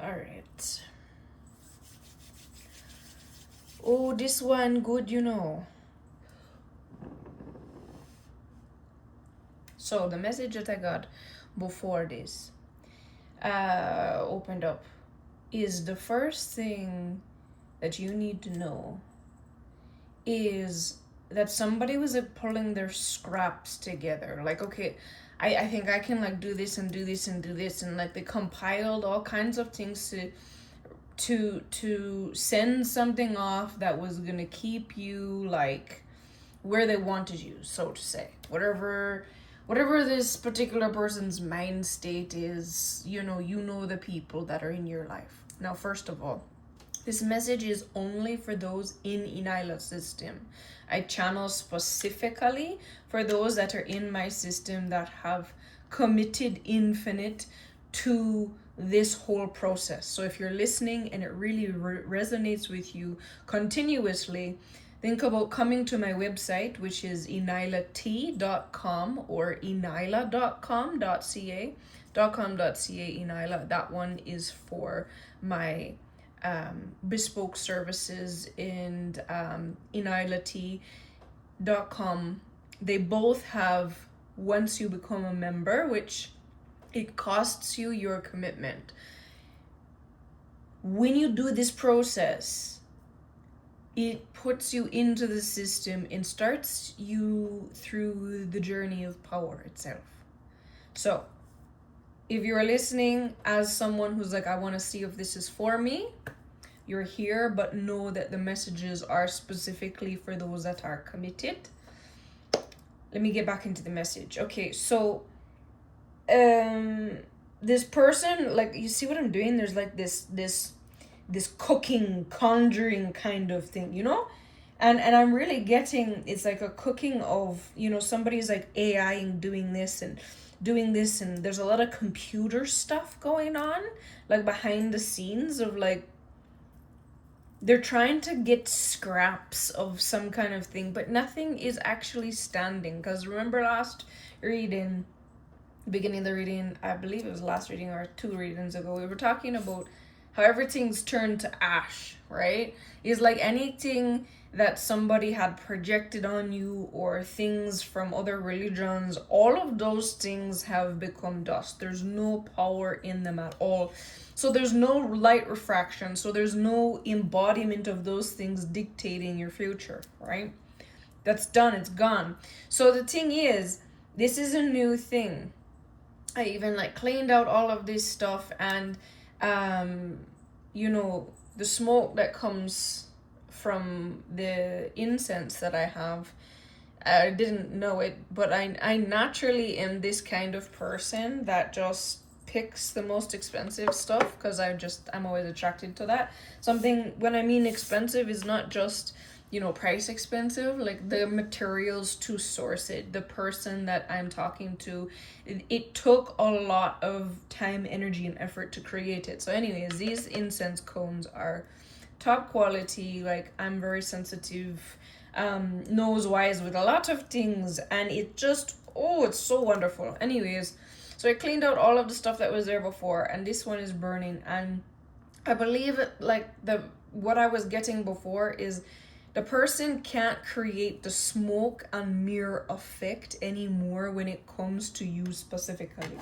All right. Oh, this one good, you know. So the message that I got before this opened up is the first thing that you need to know is that somebody was pulling their scraps together. Like, okay, I think I can like do this and do this and do this, and like they compiled all kinds of things to send something off that was gonna keep you like where they wanted you, so to say. Whatever this particular person's mind state is, you know the people that are in your life. Now, first of all, this message is only for those in ENYELAH system. I channel specifically for those that are in my system that have committed infinite to this whole process. So if you're listening and it really resonates with you continuously, think about coming to my website, which is ENYELAHtea.com or ENYELAH.com.ca. .com.ca. That one is for my bespoke services, and ENYELAHtea.com. They both have, once you become a member, which it costs you your commitment. When you do this process, it puts you into the system and starts you through the journey of power itself. So if you're listening as someone who's like, I want to see if this is for me, you're here, but know that the messages are specifically for those that are committed. Let me get back into the message. Okay, so this person, like, you see what I'm doing? There's like this cooking, conjuring kind of thing, you know? And I'm really getting, it's like a cooking of, somebody's like AI doing this and doing this, and there's a lot of computer stuff going on, like behind the scenes of like, they're trying to get scraps of some kind of thing, but nothing is actually standing. Because remember last reading, beginning of the reading, I believe it was last reading or 2 readings ago, we were talking about how everything's turned to ash, right? It's like anything that somebody had projected on you or things from other religions, all of those things have become dust. There's no power in them at all. So there's no light refraction. So there's no embodiment of those things dictating your future, right? That's done. It's gone. So the thing is, this is a new thing. I even like cleaned out all of this stuff, and the smoke that comes from the incense that I have, I didn't know it, but I naturally am this kind of person that just picks the most expensive stuff, because I'm always attracted to that. Something, when I mean expensive, is not just price expensive, like the materials to source it, the person that I'm talking to, it took a lot of time, energy, and effort to create it. So anyways, these incense cones are top quality. Like, I'm very sensitive, nose wise with a lot of things, and it just, it's so wonderful. Anyways, so I cleaned out all of the stuff that was there before, and this one is burning. And I believe what I was getting before is the person can't create the smoke and mirror effect anymore when it comes to you specifically.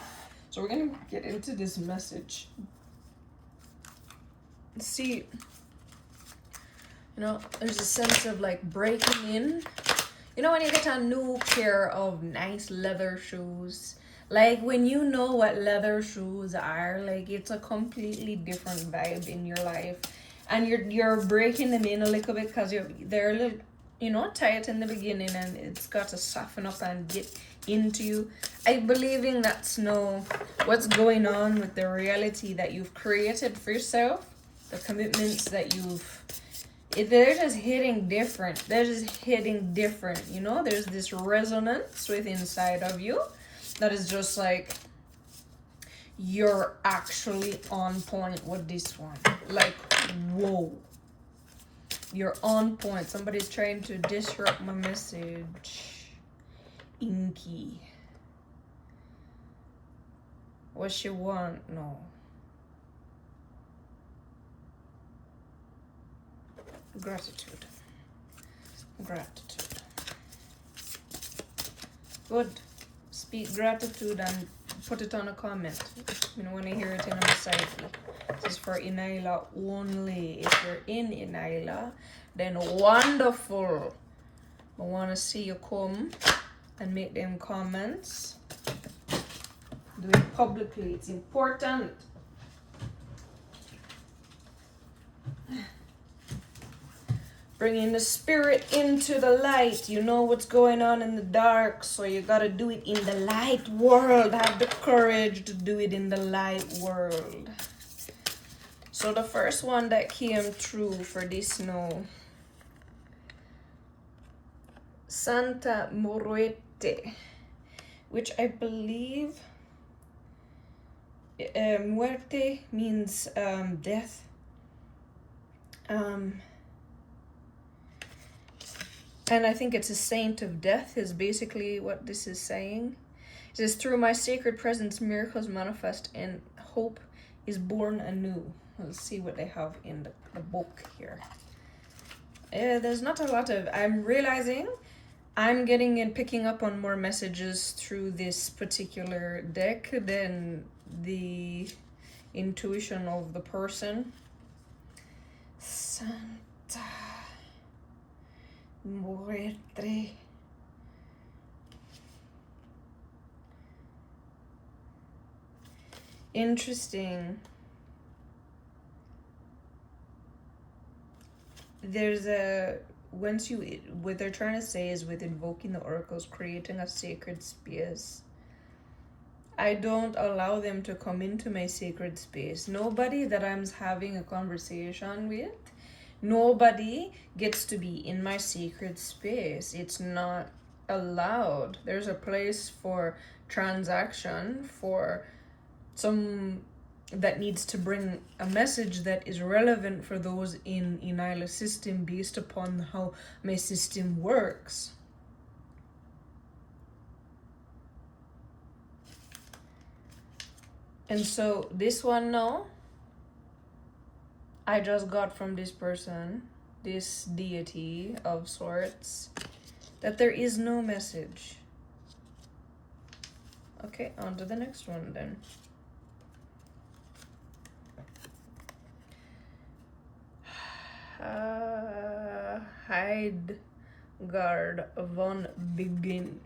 So we're gonna get into this message. See, there's a sense of like breaking in. When you get a new pair of nice leather shoes, like when you know what leather shoes are, like it's a completely different vibe in your life. And you're breaking them in a little bit because they're a little, tight in the beginning, and it's got to soften up and get into you. I believe in that's what's going on with the reality that you've created for yourself, the commitments that they're just hitting different. There's this resonance with inside of you that is just like, you're actually on point with this one. Like, whoa, you're on point. Somebody's trying to disrupt my message. Inky, what she want? No. Gratitude. Gratitude. Good. Speak gratitude and put it on a comment. You know, when I hear it in a side. This is for ENYELAH only. If you're in ENYELAH, then wonderful. I want to see you come and make them comments. Do it publicly. It's important. Bringing the spirit into the light. You know what's going on in the dark, so you gotta do it in the light world. Have the courage to do it in the light world. So the first one that came through for this now, Santa Muerte, which I believe muerte means death. And I think it's a saint of death is basically what this is saying. It says, through my sacred presence, miracles manifest and hope is born anew. Let's see what they have in the book here. There's not a lot of, I'm realizing I'm getting and picking up on more messages through this particular deck than the intuition of the person. Santa Muerte. Interesting. There's a, once you, what they're trying to say is with invoking the oracles, creating a sacred space. I don't allow them to come into my sacred space. Nobody that I'm having a conversation with, nobody gets to be in my sacred space. It's not allowed. There's a place for transaction, for some that needs to bring a message that is relevant for those in ENYELAH system based upon how my system works. And so this one now, I just got from this person, this deity of sorts, that there is no message. Okay, on to the next one then. Hildegard von Begin.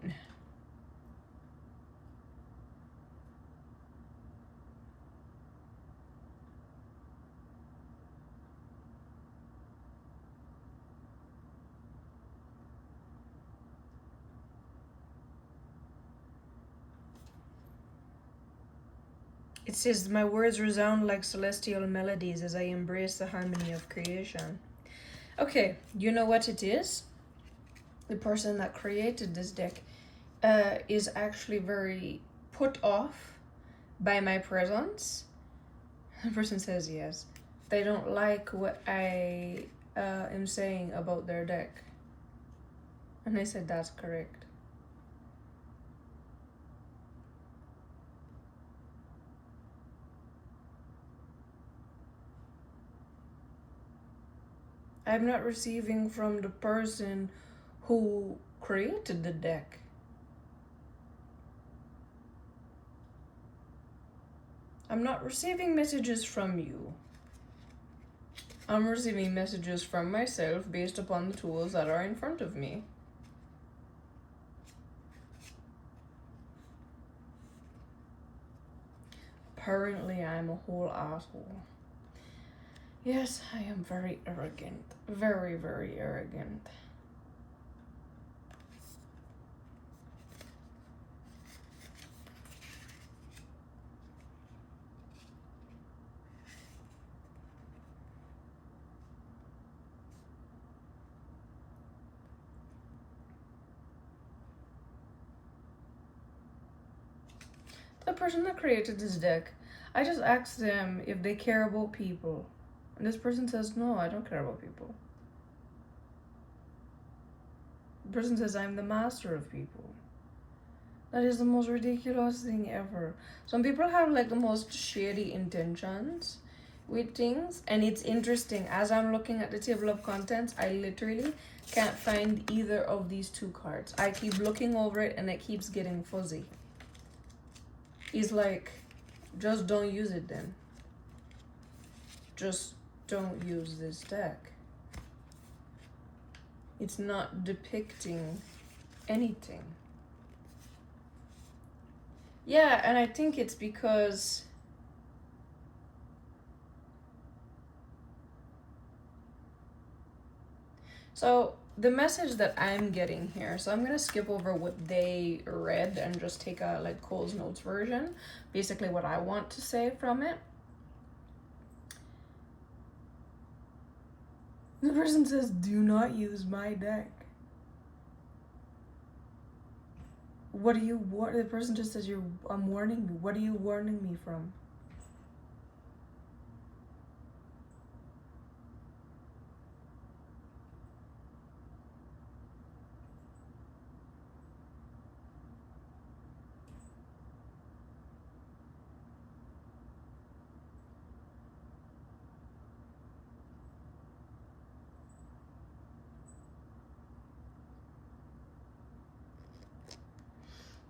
It says, my words resound like celestial melodies as I embrace the harmony of creation. Okay, you know what it is? The person that created this deck is actually very put off by my presence. The person says yes. They don't like what I am saying about their deck. And I said, that's correct. I'm not receiving from the person who created the deck. I'm not receiving messages from you. I'm receiving messages from myself based upon the tools that are in front of me. Apparently, I'm a whole asshole. Yes, I am very arrogant. Very, very arrogant. The person that created this deck, I just asked them if they care about people. And this person says, no, I don't care about people. The person says, I'm the master of people. That is the most ridiculous thing ever. Some people have like the most shady intentions. with things. And it's interesting, as I'm looking at the table of contents, I literally can't find either of these two cards. I keep looking over it and it keeps getting fuzzy. It's like, just don't use it then. Just don't use this deck. It's not depicting anything. Yeah, and I think it's because so the message that I'm getting here, so I'm gonna skip over what they read and just take a like Cole's Notes version, basically what I want to say from it. The person says, do not use my deck. What are you, what, the person just says, I'm warning you. What are you warning me from?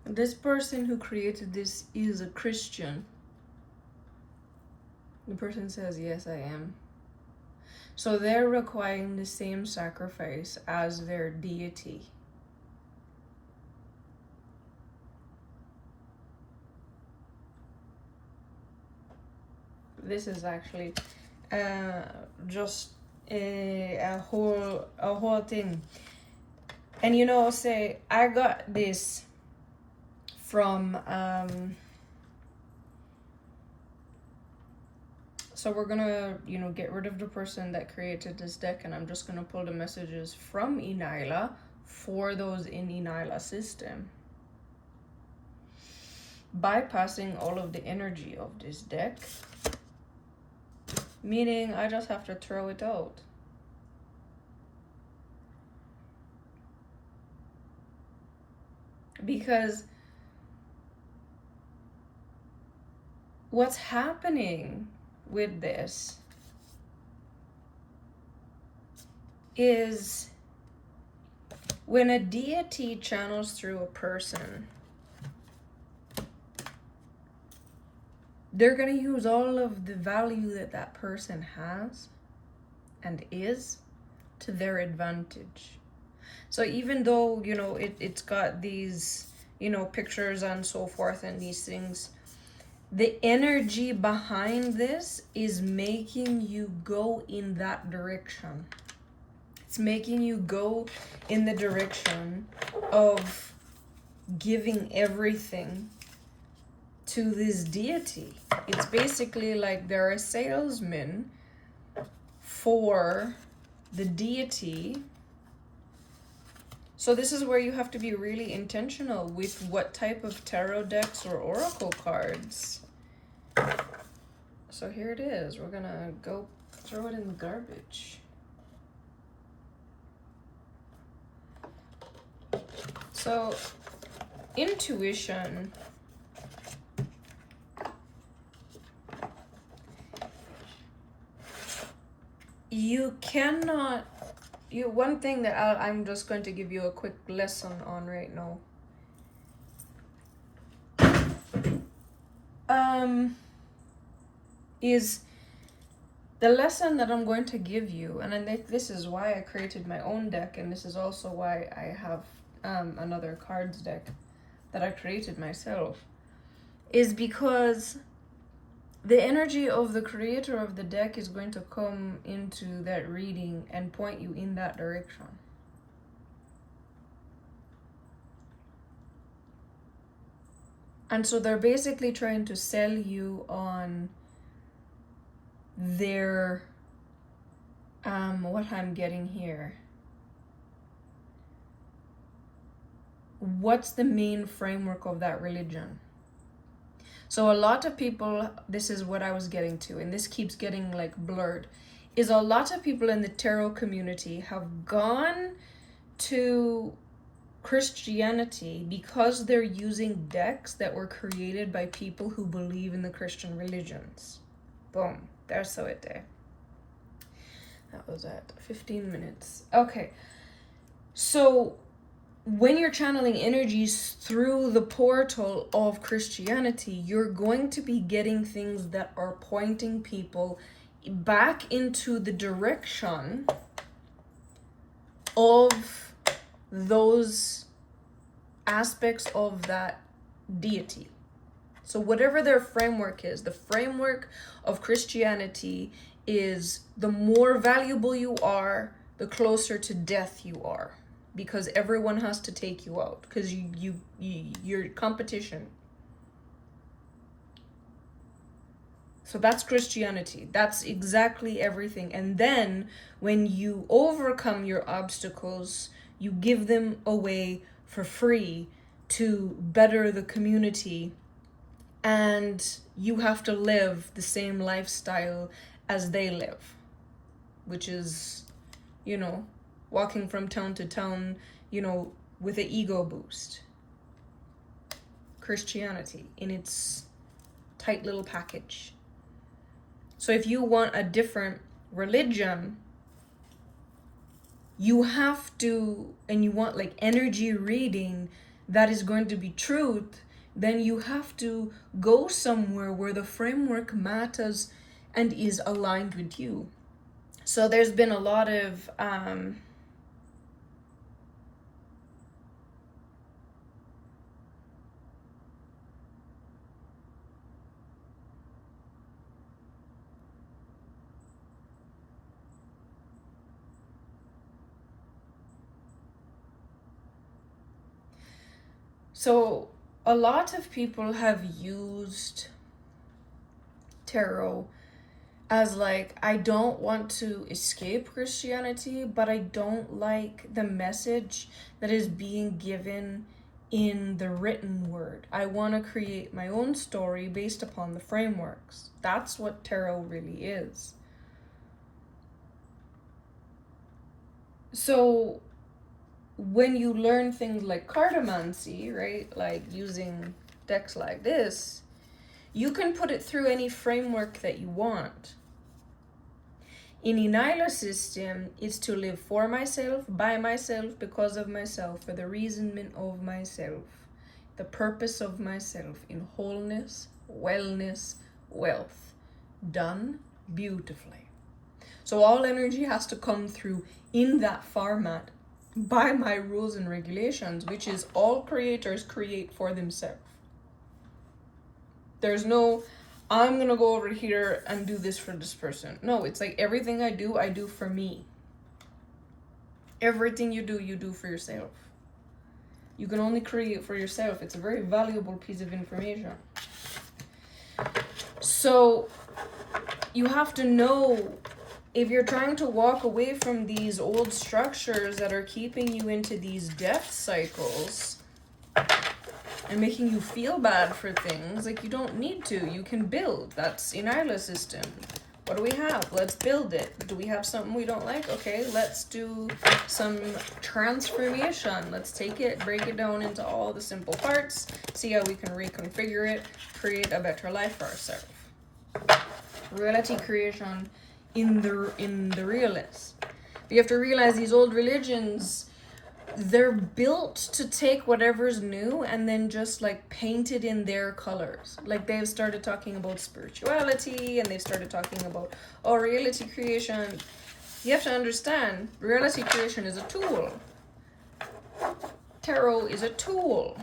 This person who created this is a Christian. The person says, yes, I am. So they're requiring the same sacrifice as their deity. This is actually just a whole thing. And you know, say I got this from so we're gonna, you know, get rid of the person that created this deck, and I'm just gonna pull the messages from ENYELAH for those in ENYELAH system, bypassing all of the energy of this deck, meaning I just have to throw it out. Because what's happening with this is when a deity channels through a person, they're going to use all of the value that that person has and is to their advantage. So even though, you know, it's got these, you know, pictures and so forth and these things, the energy behind this is making you go in that direction. It's making you go in the direction of giving everything to this deity. It's basically like they're a salesman for the deity. So this is where you have to be really intentional with what type of tarot decks or oracle cards. So here it is. We're gonna go throw it in the garbage. So intuition. You cannot, one thing that I'm just going to give you a quick lesson on right now. Is the lesson that I'm going to give you, and I think this is why I created my own deck, and this is also why I have another cards deck that I created myself, is because the energy of the creator of the deck is going to come into that reading and point you in that direction. And so they're basically trying to sell you on their, what I'm getting here. What's the main framework of that religion? So a lot of people, this is what I was getting to, and this keeps getting like blurred, is a lot of people in the tarot community have gone to Christianity because they're using decks that were created by people who believe in the Christian religions. Boom. Garsoete. That was at 15 minutes. Okay. So when you're channeling energies through the portal of Christianity, you're going to be getting things that are pointing people back into the direction of those aspects of that deity. So whatever their framework is, the framework of Christianity is the more valuable you are, the closer to death you are, because everyone has to take you out, because you're competition. So that's Christianity. That's exactly everything. And then when you overcome your obstacles, you give them away for free to better the community. And you have to live the same lifestyle as they live, which is, you know, walking from town to town, you know, with an ego boost. Christianity in its tight little package. So if you want a different religion, you have to, and you want like energy reading that is going to be truth, then you have to go somewhere where the framework matters and is aligned with you. So there's been a lot of so a lot of people have used tarot as like, I don't want to escape Christianity, but I don't like the message that is being given in the written word. I want to create my own story based upon the frameworks. That's what tarot really is. So when you learn things like cartomancy, right, like using decks like this, you can put it through any framework that you want. In ENYELAH system, it's to live for myself, by myself, because of myself, for the reasonment of myself, the purpose of myself, in wholeness, wellness, wealth. Done beautifully. So all energy has to come through in that format by my rules and regulations, which is all creators create for themselves. There's no, I'm gonna go over here and do this for this person. No, it's like everything I do for me. Everything you do for yourself. You can only create for yourself. It's a very valuable piece of information. So you have to know, if you're trying to walk away from these old structures that are keeping you into these death cycles and making you feel bad for things, like, you don't need to. You can build. That's ENYELAH system. What do we have? Let's build it. Do we have something we don't like? Okay, let's do some transformation. Let's take it, break it down into all the simple parts, see how we can reconfigure it, create a better life for ourselves. Reality creation in the realist. You have to realize these old religions, they're built to take whatever's new and then just like paint it in their colors. Like, they've started talking about spirituality and they've started talking about, oh, reality creation. You have to understand, reality creation is a tool. Tarot is a tool.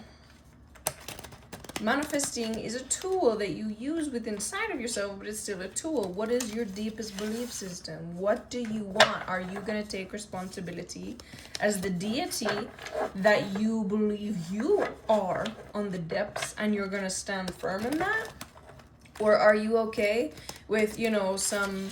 Manifesting is a tool that you use within inside of yourself, but it's still a tool. What is your deepest belief system? What do you want? Are you going to take responsibility as the deity that you believe you are on the depths, and you're going to stand firm in that? Or are you okay with, you know, some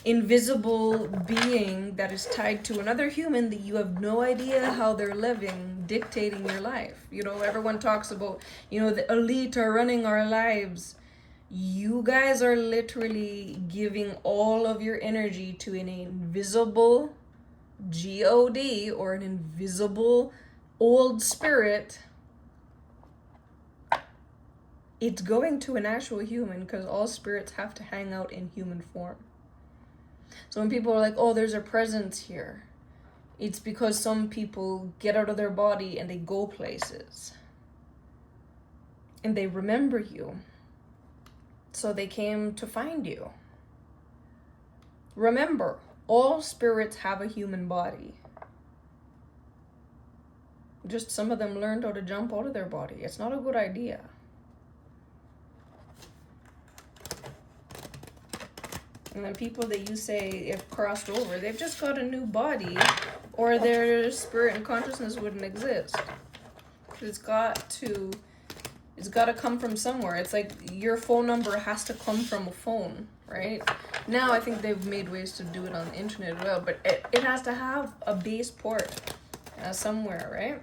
invisible being that is tied to another human that you have no idea how they're living, dictating your life? You know, everyone talks about, you know, the elite are running our lives. You guys are literally giving all of your energy to an invisible God or an invisible old spirit It's going to an actual human, because all spirits have to hang out in human form. So when people are like, oh, there's a presence here, it's because some people get out of their body and they go places. And they remember you. So they came to find you. Remember, all spirits have a human body. Just some of them learned how to jump out of their body. It's not a good idea. And then people that you say have crossed over, they've just got a new body, or their spirit and consciousness wouldn't exist. It's got to come from somewhere. It's like your phone number has to come from a phone, right? Now I think they've made ways to do it on the internet as well, but it has to have a base port somewhere, right?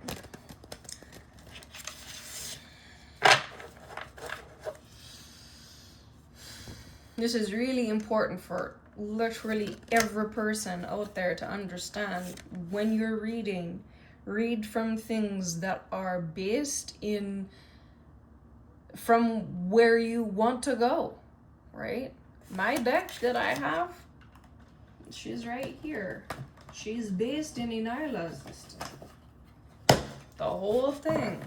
This is really important for literally every person out there to understand. When you're reading, read from things that are based in from where you want to go, right? My deck that I have, she's right here. She's based in ENYELAH system. The whole thing.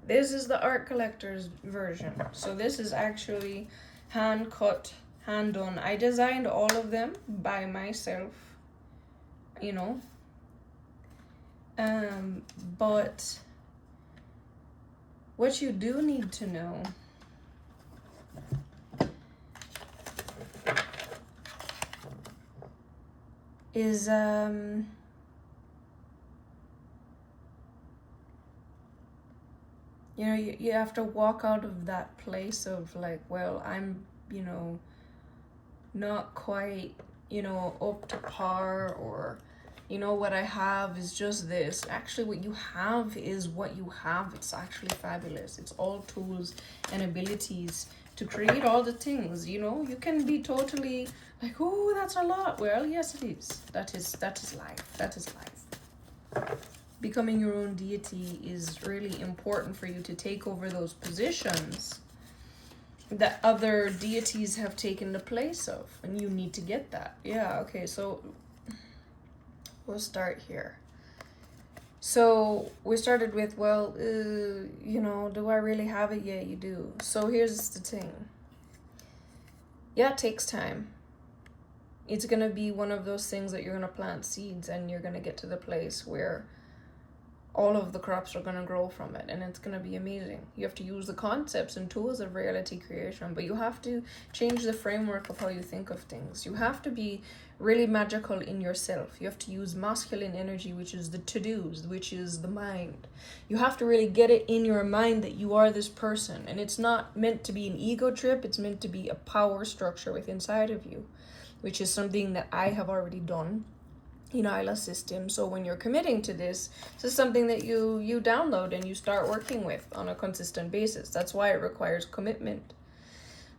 This is the art collector's version. So this is actually hand cut, hand done. I designed all of them by myself, you know. But what you do need to know is you know, you have to walk out of that place of like, well, I'm, you know, not quite, you know, up to par, or, you know, what I have is just this. Actually, what you have is what you have. It's actually fabulous. It's all tools and abilities to create all the things, you know. You can be totally like, oh, that's a lot. Well, yes, it is. That is life. That is life. Becoming your own deity is really important for you to take over those positions that other deities have taken the place of, and you need to get that. Yeah, okay, so we'll start here. So we started with, well, you know, do I really have it? Yeah, you do. So here's the thing. Yeah, it takes time. It's gonna be one of those things that you're gonna plant seeds, and you're gonna get to the place where all of the crops are going to grow from it, and it's going to be amazing. You have to use the concepts and tools of reality creation, but you have to change the framework of how you think of things. You have to be really magical in yourself. You have to use masculine energy, which is the to-dos, which is the mind. You have to really get it in your mind that you are this person, and it's not meant to be an ego trip. It's meant to be a power structure within inside of you, which is something that I have already done. ENYELAH system. So when you're committing to this is something that you download and you start working with on a consistent basis. That's why it requires commitment.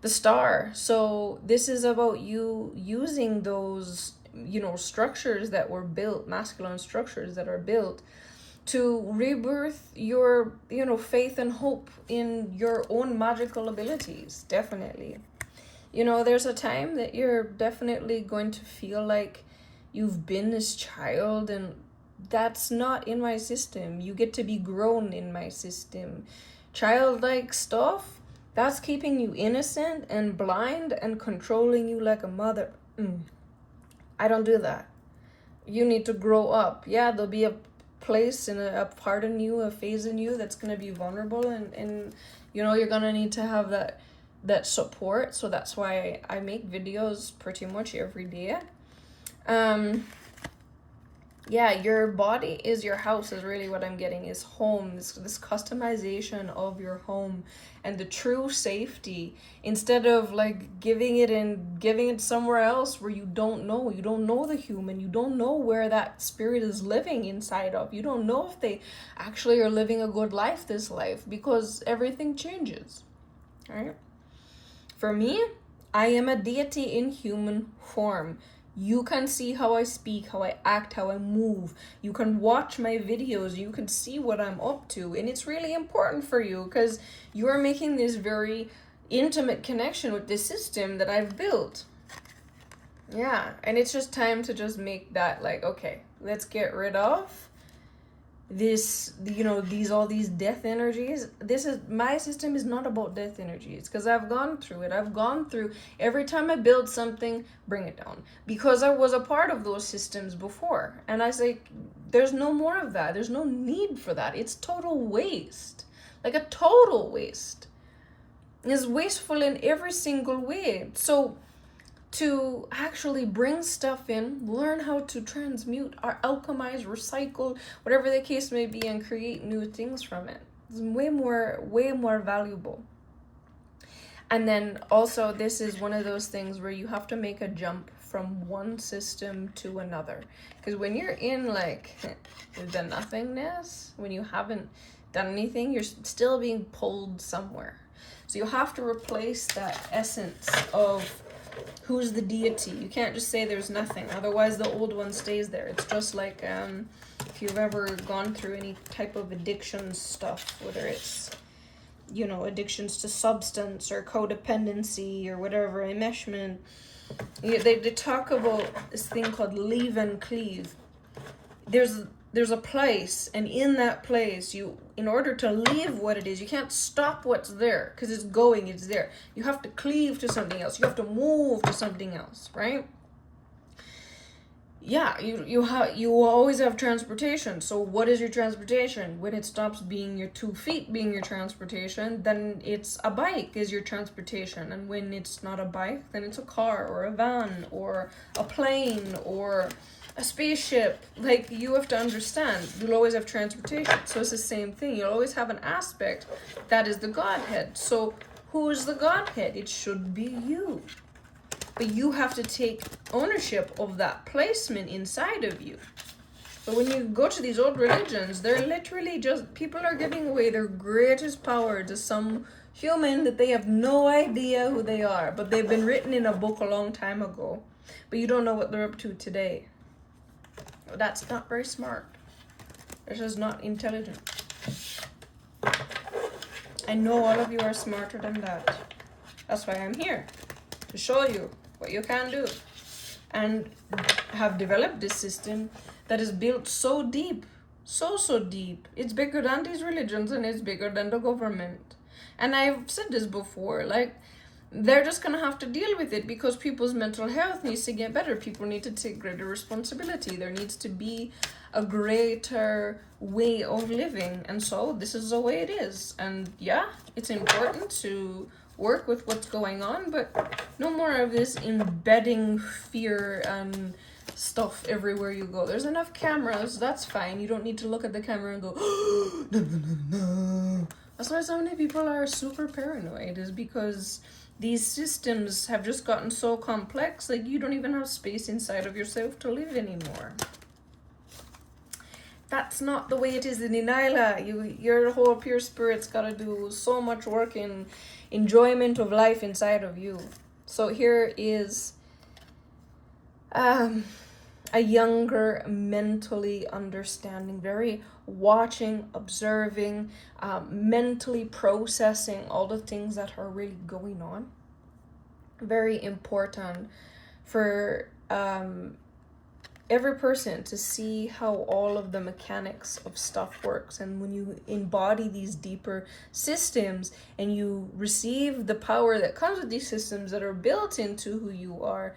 The star. So this is about you using those, you know, structures that were built, masculine structures that are built to rebirth your, you know, faith and hope in your own magical abilities. Definitely. You know, there's a time that you're definitely going to feel like you've been this child, and that's not in my system. You get to be grown in my system. Childlike stuff, that's keeping you innocent and blind and controlling you like a mother. I don't do that. You need to grow up. Yeah, there'll be a place and a part in you, a phase in you that's going to be vulnerable, and you know, you're going to need to have that support. So that's why I make videos pretty much every day. Yeah, your body is your house is really what I'm getting, is home, this customization of your home and the true safety, instead of like giving it somewhere else where you don't know the human, you don't know where that spirit is living inside of, you don't know if they actually are living a good life this life, because everything changes, right? For me, I am a deity in human form. You can see how I speak, how I act, how I move. You can watch my videos. You can see what I'm up to. And it's really important for you because you are making this very intimate connection with this system that I've built. Yeah, and it's just time to just make that like, okay, let's get rid of this, you know, all these death energies. My system is not about death energies because I've gone through it. I've gone through every time I build something, bring it down, because I was a part of those systems before. And I say, there's no more of that. There's no need for that. It's total waste, like a total waste. It's wasteful in every single way. So to actually bring stuff in, learn how to transmute or alchemize, recycle, whatever the case may be, and create new things from it. It's way more valuable. And then also, this is one of those things where you have to make a jump from one system to another. Because when you're in like the nothingness, when you haven't done anything, you're still being pulled somewhere. So you have to replace that essence of who's the deity. You can't just say there's nothing, otherwise the old one stays there. It's just like if you've ever gone through any type of addiction stuff, whether it's, you know, addictions to substance or codependency or whatever, enmeshment. They talk about this thing called leave and cleave. There's a place, and in that place, you, in order to leave what it is, you can't stop what's there because it's there. You have to cleave to something else. You have to move to something else, right? Yeah, you will always have transportation. So what is your transportation? When it stops being your 2 feet being your transportation, then it's a bike is your transportation. And when it's not a bike, then it's a car or a van or a plane or a spaceship. Like, you have to understand, you'll always have transportation. So it's the same thing. You'll always have an aspect that is the Godhead. So who is the Godhead? It should be you. But you have to take ownership of that placement inside of you. But when you go to these old religions, they're literally just, people are giving away their greatest power to some human that they have no idea who they are. But they've been written in a book a long time ago. But you don't know what they're up to today. That's not very smart. It's just not intelligent. I know all of you are smarter than that. That's why I'm here. To show you what you can do. And have developed this system that is built so deep. So deep. It's bigger than these religions and it's bigger than the government. And I've said this before, like, they're just gonna have to deal with it because people's mental health needs to get better. People need to take greater responsibility. There needs to be a greater way of living. And so this is the way it is. And yeah, it's important to work with what's going on, but no more of this embedding fear and stuff everywhere you go. There's enough cameras, that's fine. You don't need to look at the camera and go, no, no, no, no. That's why so many people are super paranoid, is because these systems have just gotten so complex, like you don't even have space inside of yourself to live anymore. That's not the way it is in ENYELAH. Your whole pure spirit's got to do so much work in enjoyment of life inside of you. So here is a younger, mentally understanding, very watching, observing, mentally processing all the things that are really going on. Very important for every person to see how all of the mechanics of stuff works. And when you embody these deeper systems and you receive the power that comes with these systems that are built into who you are,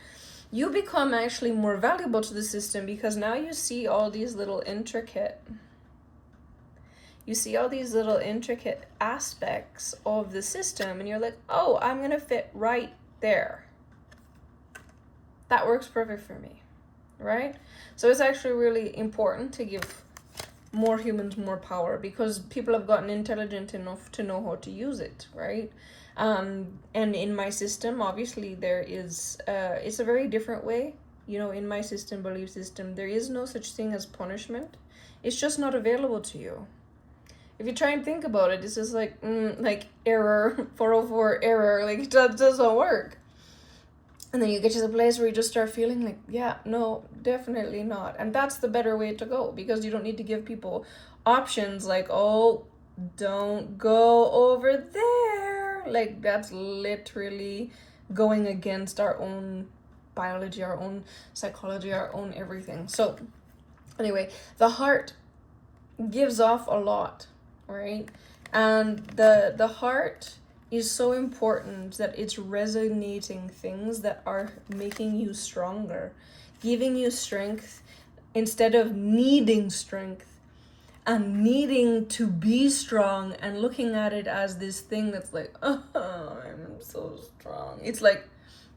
you become actually more valuable to the system, because now you see all these little intricate aspects of the system, and you're like, oh, I'm gonna fit right there. That works perfect for me, right? So it's actually really important to give more humans more power, because people have gotten intelligent enough to know how to use it, right? And in my system, obviously there is it's a very different way. You know, in my system, belief system, there is no such thing as punishment. It's just not available to you. If you try and think about it, it's just like error, 404 error, like that doesn't work. And then you get to the place where you just start feeling like, yeah, no, definitely not. And that's the better way to go, because you don't need to give people options like, oh, don't go over there. Like, that's literally going against our own biology, our own psychology, our own everything. So anyway, the heart gives off a lot, right? And the heart is so important that it's resonating things that are making you stronger, giving you strength instead of needing strength and needing to be strong and looking at it as this thing that's like, oh, I'm so strong. It's like,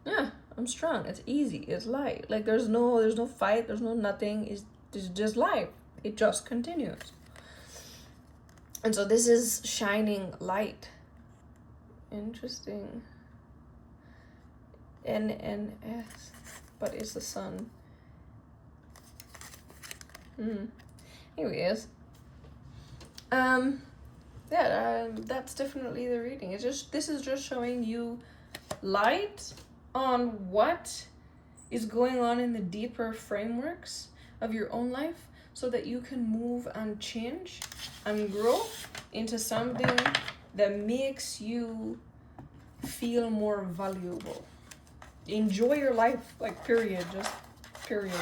yeah, I'm strong. It's easy. It's light. Like there's no fight. There's no nothing. It's just life. It just continues. And so this is shining light. Interesting. NNS, but it's the sun. Anyways, that's definitely the reading. This is just showing you light on what is going on in the deeper frameworks of your own life, so that you can move and change and grow into something that makes you feel more valuable. Enjoy your life, like period, just period.